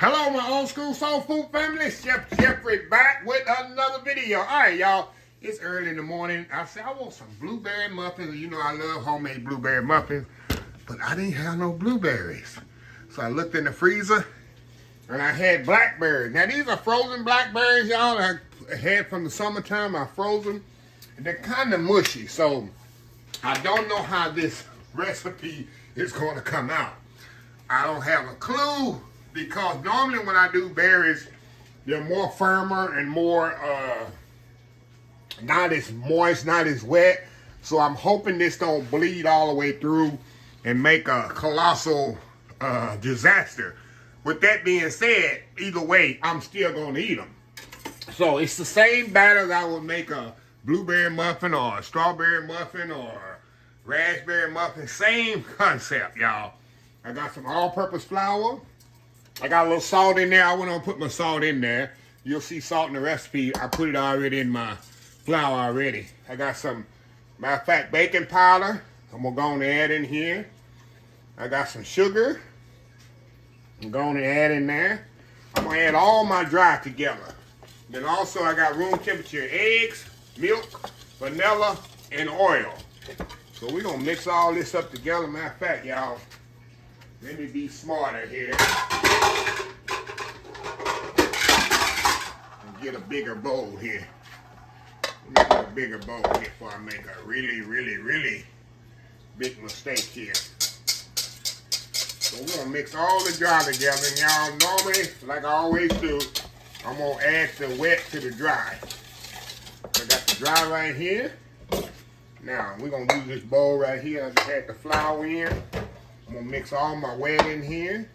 Hello, my old school soul food family. Chef Jeffrey back with another video. All right, y'all. It's early in the morning. I said I want some blueberry muffins. You know I love homemade blueberry muffins, but I didn't have no blueberries. So I looked in the freezer, and I had blackberries. Now these are frozen blackberries, y'all. I had from the summertime. I froze them, and they're kind of mushy. So I don't know how this recipe is going to come out. I don't have a clue. Because normally when I do berries, they're more firmer and more, not as moist, not as wet. So I'm hoping this don't bleed all the way through and make a colossal disaster. With that being said, either way, I'm still going to eat them. So it's the same batter that I would make a blueberry muffin or a strawberry muffin or raspberry muffin. Same concept, y'all. I got some all-purpose flour. I got a little salt in there. I went on and put my salt in there. You'll see salt in the recipe. I put it already in my flour already. I got some, matter of fact, baking powder. I'm going to go on and add in here. I got some sugar. I'm going to add in there. I'm going to add all my dry together. Then also I got room temperature eggs, milk, vanilla, and oil. So we're going to mix all this up together. Matter of fact, y'all, let me be smarter here. And get a bigger bowl here. Let me get a bigger bowl here before I make a really big mistake here. So we're gonna mix all the dry together. And y'all, normally, like I always do, I'm gonna add the wet to the dry. So I got the dry right here. Now, we're gonna use this bowl right here. I just had the flour in. I'm gonna mix all my wet in here.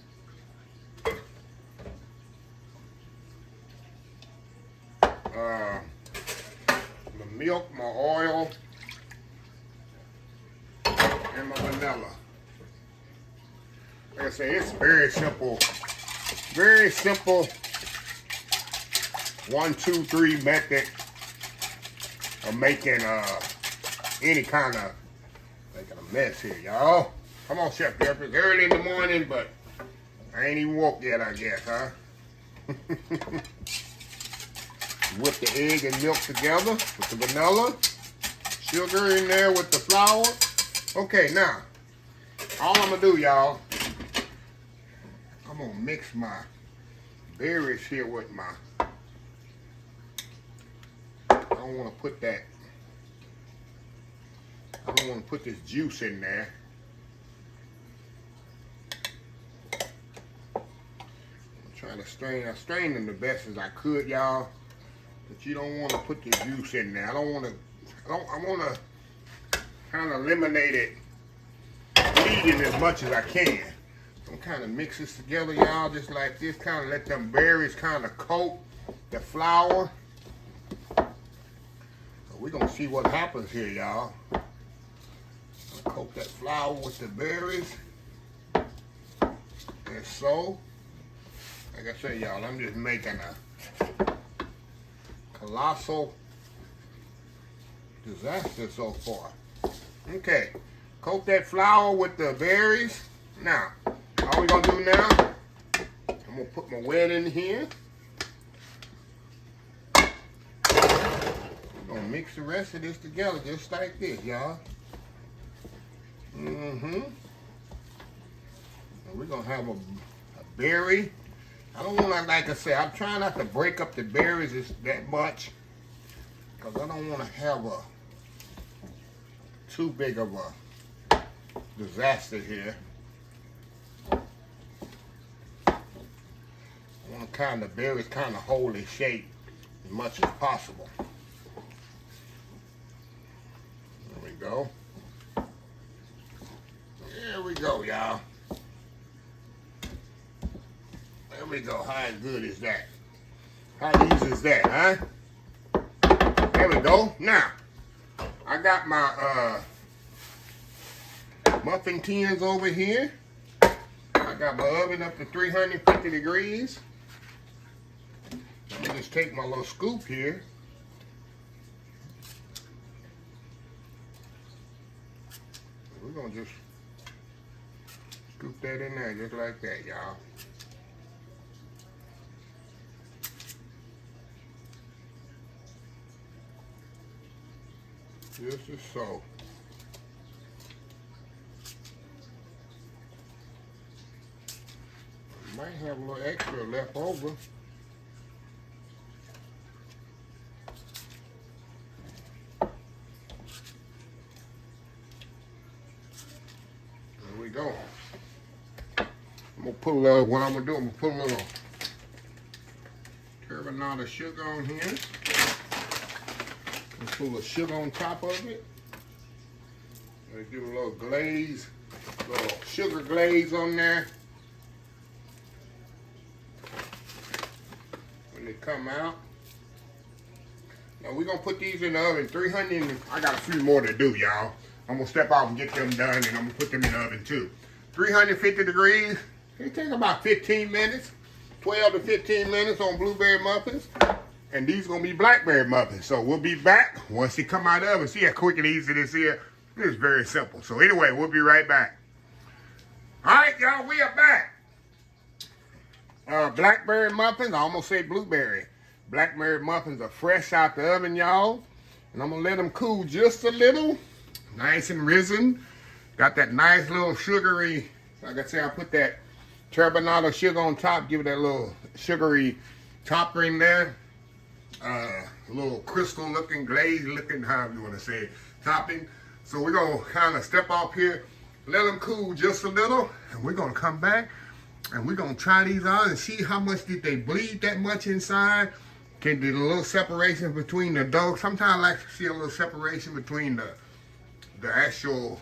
My milk, my oil, and my vanilla. Like I say, it's very simple. Very simple 1, 2, 3 method of making any kind of making a mess here, y'all. Come on, Chef Jeff. It's early in the morning, but I ain't even woke yet, I guess, huh? Whip the egg and milk together with the vanilla. Sugar in there with the flour. Okay, now, all I'm going to do, y'all, I'm going to mix my berries here with my, I don't want to put that, I don't want to put this juice in there. Trying to strain, I strained them the best as I could, y'all. But you don't want to put the juice in there. I want to kind of eliminate it bleeding as much as I can. So I'm kind of mix this together, y'all, just like this. Kind of let them berries kind of coat the flour. So we're going to see what happens here, y'all. Coat that flour with the berries. And so. Like I said, y'all, I'm just making a colossal disaster so far. Okay, coat that flour with the berries. Now, all we're gonna do now, I'm gonna put my wet in here. I'm gonna mix the rest of this together just like this, y'all. And we're gonna have a berry. I don't want to, like I said, I'm trying not to break up the berries that much because I don't want to have a too big of a disaster here. I want to kind of berries kind of hold their shape as much as possible. There we go. There we go, y'all. There we go. How good is that? How easy is that, huh? There we go. Now, I got my muffin tins over here. I got my oven up to 350 degrees. Let me just take my little scoop here. We're going to just scoop that in there just like that, y'all. Just as so. Might have a little extra left over. There we go. I'm gonna put a little, what I'm gonna do, I'm gonna put a little carbonate of sugar on here. And put a little sugar on top of it. Let's give it a little glaze, a little sugar glaze on there. When they come out. Now we're gonna put these in the oven, 300, I got a few more to do, y'all. I'm gonna step out and get them done, and I'm gonna put them in the oven too. 350 degrees, it takes about 15 minutes, 12 to 15 minutes on blueberry muffins. And these gonna be blackberry muffins. So we'll be back once they come out of the oven. See how quick and easy this is? It's very simple. So anyway, we'll be right back. All right, y'all, we are back. Blackberry muffins, I almost say blueberry. Blackberry muffins are fresh out the oven, y'all. And I'm gonna let them cool just a little. Nice and risen. Got that nice little sugary, like I said, I put that carbonate sugar on top, give it that little sugary topping there. A little crystal looking, glaze looking, however you want to say it, topping. So we're going to kind of step off here, let them cool just a little, and we're going to come back and we're going to try these on and see how much did they bleed that much inside. Can do a little separation between the dough. Sometimes I like to see a little separation between the actual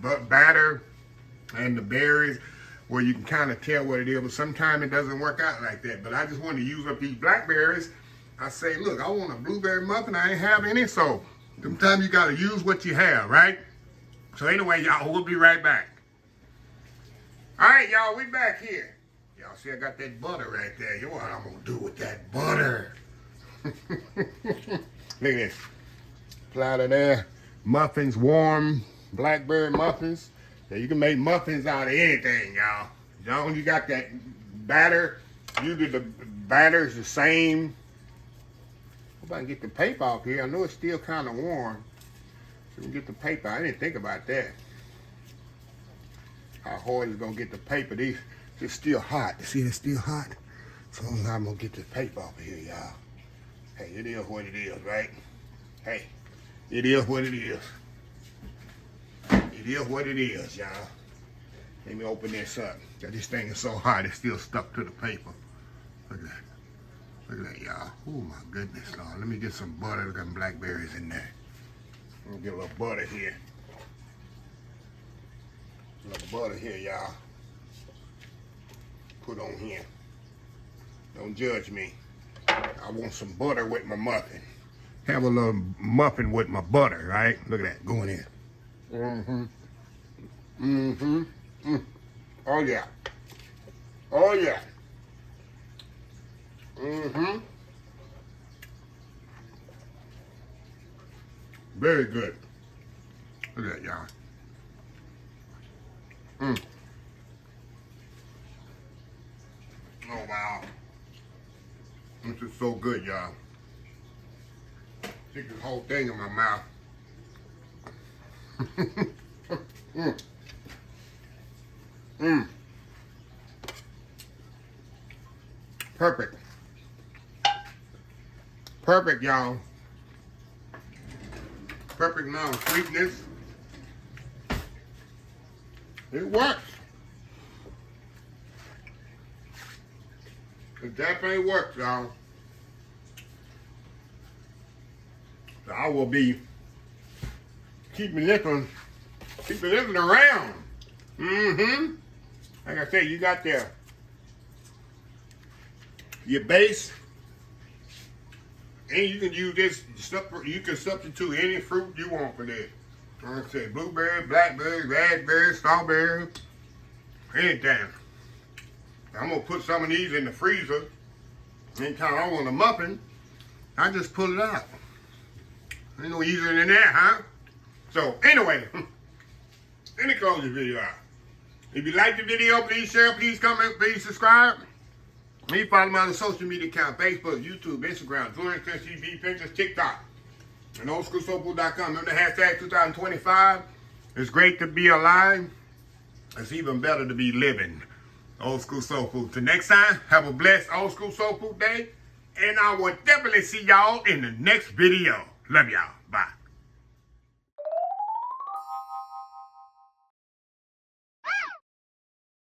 batter and the berries, where you can kind of tell what it is, but sometimes it doesn't work out like that. But I just want to use up these blackberries. I say, look, I want a blueberry muffin. I ain't have any, so sometimes you got to use what you have, right? So anyway, y'all, we'll be right back. All right, y'all, we back here. Y'all see I got that butter right there. You know what I'm going to do with that butter? Look at this. Apply to there. Muffins, warm blackberry muffins. Yeah, you can make muffins out of anything, y'all. As long as you got that batter, usually the batter is the same. Hope I can get the paper off here. I know it's still kind of warm. So we can get the paper. I didn't think about that. How hard is it going to get the paper? It's still hot. See, it's still hot. So I'm going to get the paper off of here, y'all. Hey, it is what it is, right? Hey, it is what it is. It is what it is, y'all. Let me open this up. This thing is so hot, it's still stuck to the paper. Look at that. Look at that, y'all. Oh, my goodness, Lord. Let me get some butter. Look at blackberries in there. I'm going to get a little butter here. A little butter here, y'all. Put on here. Don't judge me. I want some butter with my muffin. Have a little muffin with my butter, right? Look at that, going in. Mm-hmm. Mm-hmm. Mm. Oh, yeah. Oh, yeah. Mm-hmm. Very good. Look at that, y'all. Mm. Oh, wow. This is so good, y'all. Stick this whole thing in my mouth. Mm. Mm. Perfect. Perfect, y'all. Perfect amount of sweetness. It works. It definitely works, y'all. So I will be keeping this one around. Mm-hmm. Like I said, you got your base, and you can use this. You can substitute any fruit you want for this. Like I said, blueberry, blackberry, raspberry, strawberry, anything. I'm gonna put some of these in the freezer. Anytime I want a muffin, I just pull it out. Ain't no easier than that, huh? So anyway, let me close this video out. If you like the video, please share, please comment, please subscribe. Me follow me on the social media account: Facebook, YouTube, Instagram, Twitter, TV, Pinterest, TikTok. And oldschoolsoulfood.com. Remember the hashtag 2025? It's great to be alive. It's even better to be living. Old School Soul Food. Till next time, have a blessed Old School Soul Food day. And I will definitely see y'all in the next video. Love y'all.